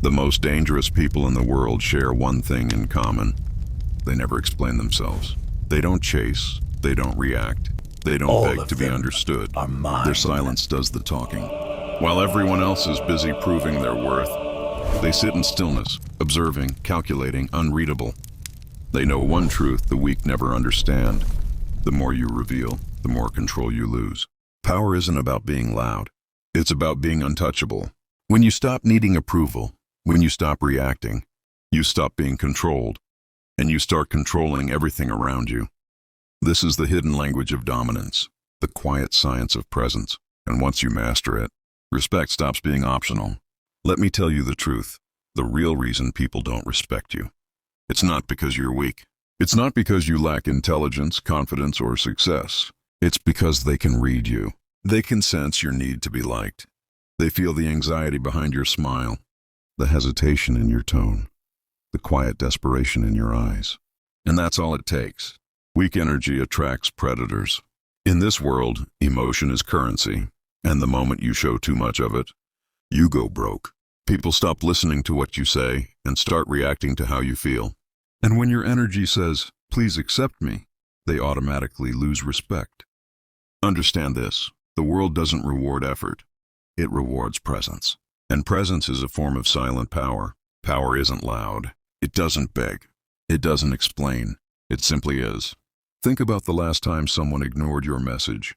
The most dangerous people in the world share one thing in common. They never explain themselves. They don't chase. They don't react. They don't All beg of to be them understood. are mine. Their silence does the talking. While everyone else is busy proving their worth, they sit in stillness, observing, calculating, unreadable. They know one truth the weak never understand. The more you reveal, the more control you lose. Power isn't about being loud. It's about being untouchable. When you stop needing approval, when you stop reacting, you stop being controlled, and you start controlling everything around you. This is the hidden language of dominance, the quiet science of presence. And once you master it, respect stops being optional. Let me tell you the truth. The real reason people don't respect you. It's not because you're weak. It's not because you lack intelligence, confidence, or success. It's because they can read you. They can sense your need to be liked. They feel the anxiety behind your smile, the hesitation in your tone, the quiet desperation in your eyes. And that's all it takes. Weak energy attracts predators. In this world, emotion is currency, and the moment you show too much of it, you go broke. People stop listening to what you say and start reacting to how you feel. And when your energy says, "Please accept me," they automatically lose respect. Understand this, the world doesn't reward effort. It rewards presence. And presence is a form of silent power. Power isn't loud. It doesn't beg. It doesn't explain. It simply is. Think about the last time someone ignored your message,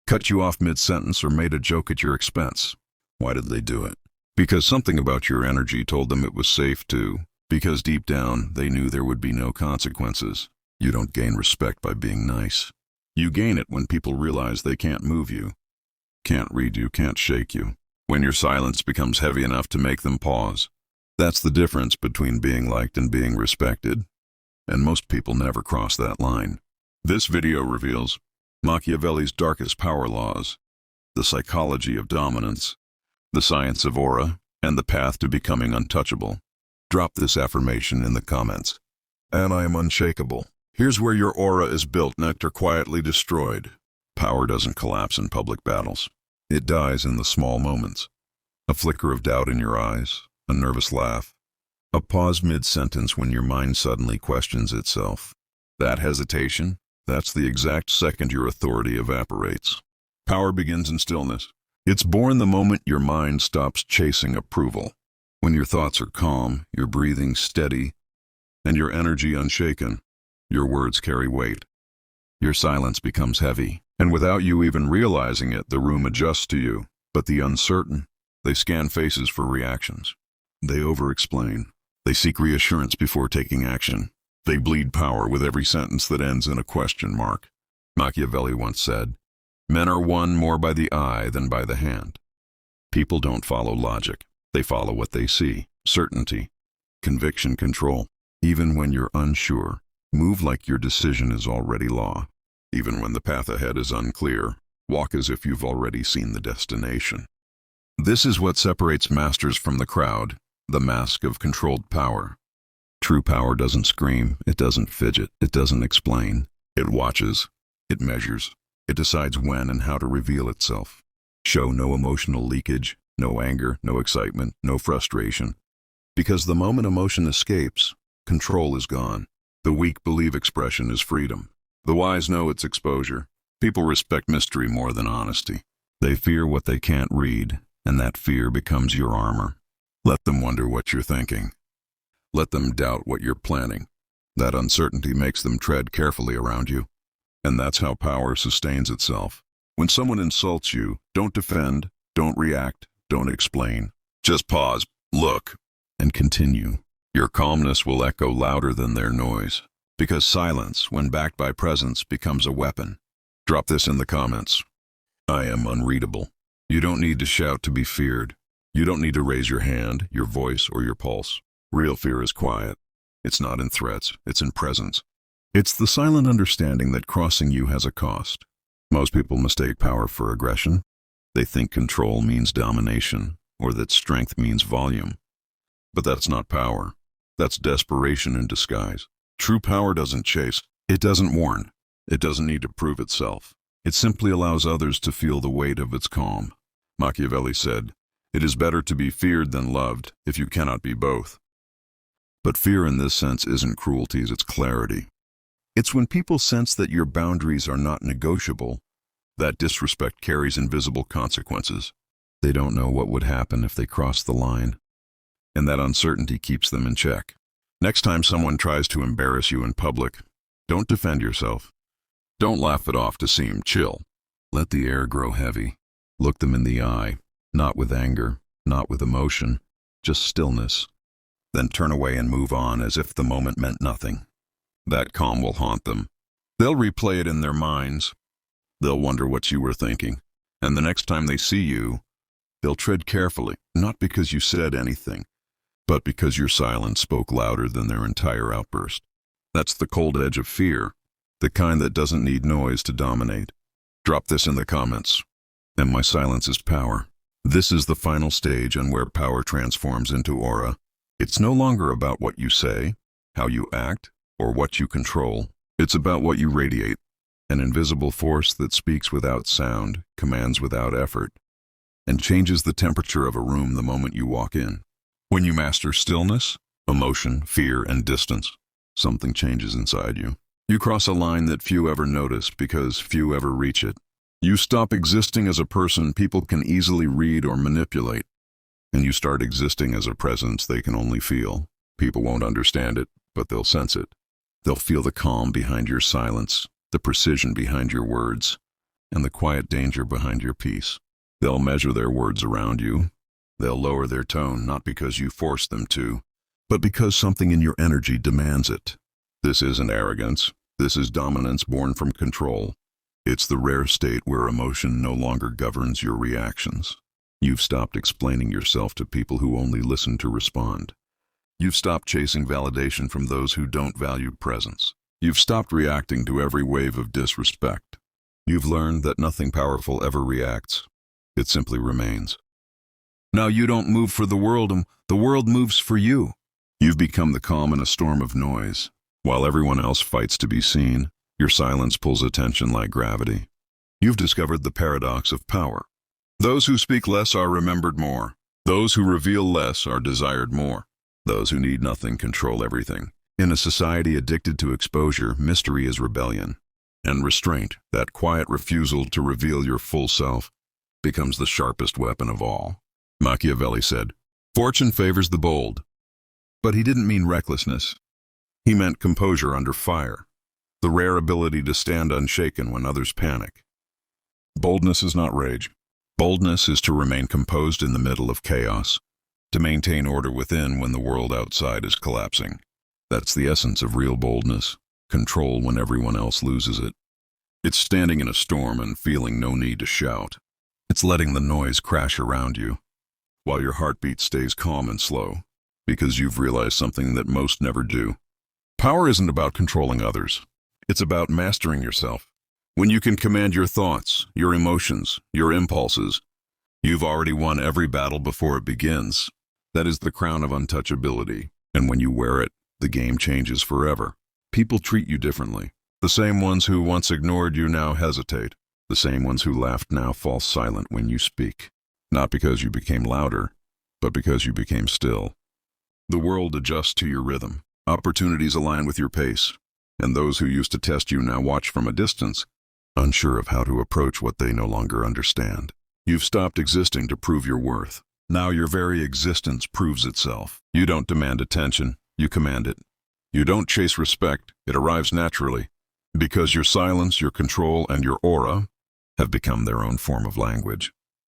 cut you off mid-sentence, or made a joke at your expense. Why did they do it? Because something about your energy told them it was safe to. Because deep down, they knew there would be no consequences. You don't gain respect by being nice. You gain it when people realize they can't move you, can't read you, can't shake you. When your silence becomes heavy enough to make them pause. That's the difference between being liked and being respected. And most people never cross that line. This video reveals Machiavelli's darkest power laws, the psychology of dominance, the science of aura, and the path to becoming untouchable. Drop this affirmation in the comments. And I am unshakable. Here's where your aura is built, not or quietly destroyed. Power doesn't collapse in public battles. It dies in the small moments. A flicker of doubt in your eyes, a nervous laugh, a pause mid-sentence when your mind suddenly questions itself. That hesitation, that's the exact second your authority evaporates. Power begins in stillness. It's born the moment your mind stops chasing approval. When your thoughts are calm, your breathing steady, and your energy unshaken, your words carry weight. Your silence becomes heavy, and without you even realizing it, the room adjusts to you. But the uncertain, they scan faces for reactions. They over-explain. They seek reassurance before taking action. They bleed power with every sentence that ends in a question mark. Machiavelli once said, "Men are won more by the eye than by the hand." People don't follow logic. They follow what they see. Certainty, conviction, control. Even when you're unsure, move like your decision is already law. Even when the path ahead is unclear, walk as if you've already seen the destination. This is what separates masters from the crowd, the mask of controlled power. True power doesn't scream, it doesn't fidget, it doesn't explain. It watches, it measures, it decides when and how to reveal itself. Show no emotional leakage, no anger, no excitement, no frustration. Because the moment emotion escapes, control is gone. The weak believe expression is freedom. The wise know it's exposure. People respect mystery more than honesty. They fear what they can't read, and that fear becomes your armor. Let them wonder what you're thinking. Let them doubt what you're planning. That uncertainty makes them tread carefully around you. And that's how power sustains itself. When someone insults you, don't defend, don't react, don't explain. Just pause, look, and continue. Your calmness will echo louder than their noise. Because silence, when backed by presence, becomes a weapon. Drop this in the comments. I am unreadable. You don't need to shout to be feared. You don't need to raise your hand, your voice, or your pulse. Real fear is quiet. It's not in threats, it's in presence. It's the silent understanding that crossing you has a cost. Most people mistake power for aggression. They think control means domination, or that strength means volume. But that's not power. That's desperation in disguise. True power doesn't chase. It doesn't warn. It doesn't need to prove itself. It simply allows others to feel the weight of its calm. Machiavelli said, It is better to be feared than loved, if you cannot be both. But fear in this sense isn't cruelties, it's clarity. It's when people sense that your boundaries are not negotiable, that disrespect carries invisible consequences. They don't know what would happen if they crossed the line, and that uncertainty keeps them in check. Next time someone tries to embarrass you in public, don't defend yourself. Don't laugh it off to seem chill. Let the air grow heavy. Look them in the eye, not with anger, not with emotion, just stillness. Then turn away and move on as if the moment meant nothing. That calm will haunt them. They'll replay it in their minds. They'll wonder what you were thinking. And the next time they see you, they'll tread carefully, not because you said anything, but because your silence spoke louder than their entire outburst. That's the cold edge of fear, the kind that doesn't need noise to dominate. Drop this in the comments. And my silence is power. This is the final stage on where power transforms into aura. It's no longer about what you say, how you act, or what you control. It's about what you radiate. An invisible force that speaks without sound, commands without effort, and changes the temperature of a room the moment you walk in. When you master stillness, emotion, fear, and distance, something changes inside you. You cross a line that few ever notice because few ever reach it. You stop existing as a person people can easily read or manipulate, and you start existing as a presence they can only feel. People won't understand it, but they'll sense it. They'll feel the calm behind your silence, the precision behind your words, and the quiet danger behind your peace. They'll measure their words around you. They'll lower their tone, not because you force them to, but because something in your energy demands it. This isn't arrogance. This is dominance born from control. It's the rare state where emotion no longer governs your reactions. You've stopped explaining yourself to people who only listen to respond. You've stopped chasing validation from those who don't value presence. You've stopped reacting to every wave of disrespect. You've learned that nothing powerful ever reacts. It simply remains. Now you don't move for the world, and the world moves for you. You've become the calm in a storm of noise. While everyone else fights to be seen, your silence pulls attention like gravity. You've discovered the paradox of power. Those who speak less are remembered more. Those who reveal less are desired more. Those who need nothing control everything. In a society addicted to exposure, mystery is rebellion. And restraint, that quiet refusal to reveal your full self, becomes the sharpest weapon of all. Machiavelli said, "Fortune favors the bold." But he didn't mean recklessness. He meant composure under fire, the rare ability to stand unshaken when others panic. Boldness is not rage. Boldness is to remain composed in the middle of chaos, to maintain order within when the world outside is collapsing. That's the essence of real boldness, control when everyone else loses it. It's standing in a storm and feeling no need to shout. It's letting the noise crash around you, while your heartbeat stays calm and slow, because you've realized something that most never do. Power isn't about controlling others. It's about mastering yourself. When you can command your thoughts, your emotions, your impulses, you've already won every battle before it begins. That is the crown of untouchability, and when you wear it, the game changes forever. People treat you differently. The same ones who once ignored you now hesitate. The same ones who laughed now fall silent when you speak. Not because you became louder, but because you became still. The world adjusts to your rhythm. Opportunities align with your pace, and those who used to test you now watch from a distance, unsure of how to approach what they no longer understand. You've stopped existing to prove your worth. Now your very existence proves itself. You don't demand attention, you command it. You don't chase respect, it arrives naturally, because your silence, your control, and your aura have become their own form of language.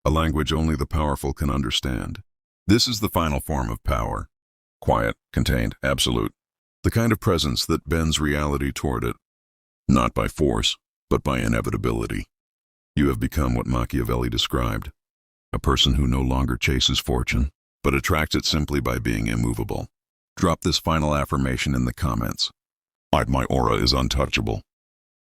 A language only the powerful can understand. This is the final form of power. Quiet, contained, absolute. The kind of presence that bends reality toward it, not by force, but by inevitability. You have become what Machiavelli described, a person who no longer chases fortune, but attracts it simply by being immovable. Drop this final affirmation in the comments. My aura is untouchable.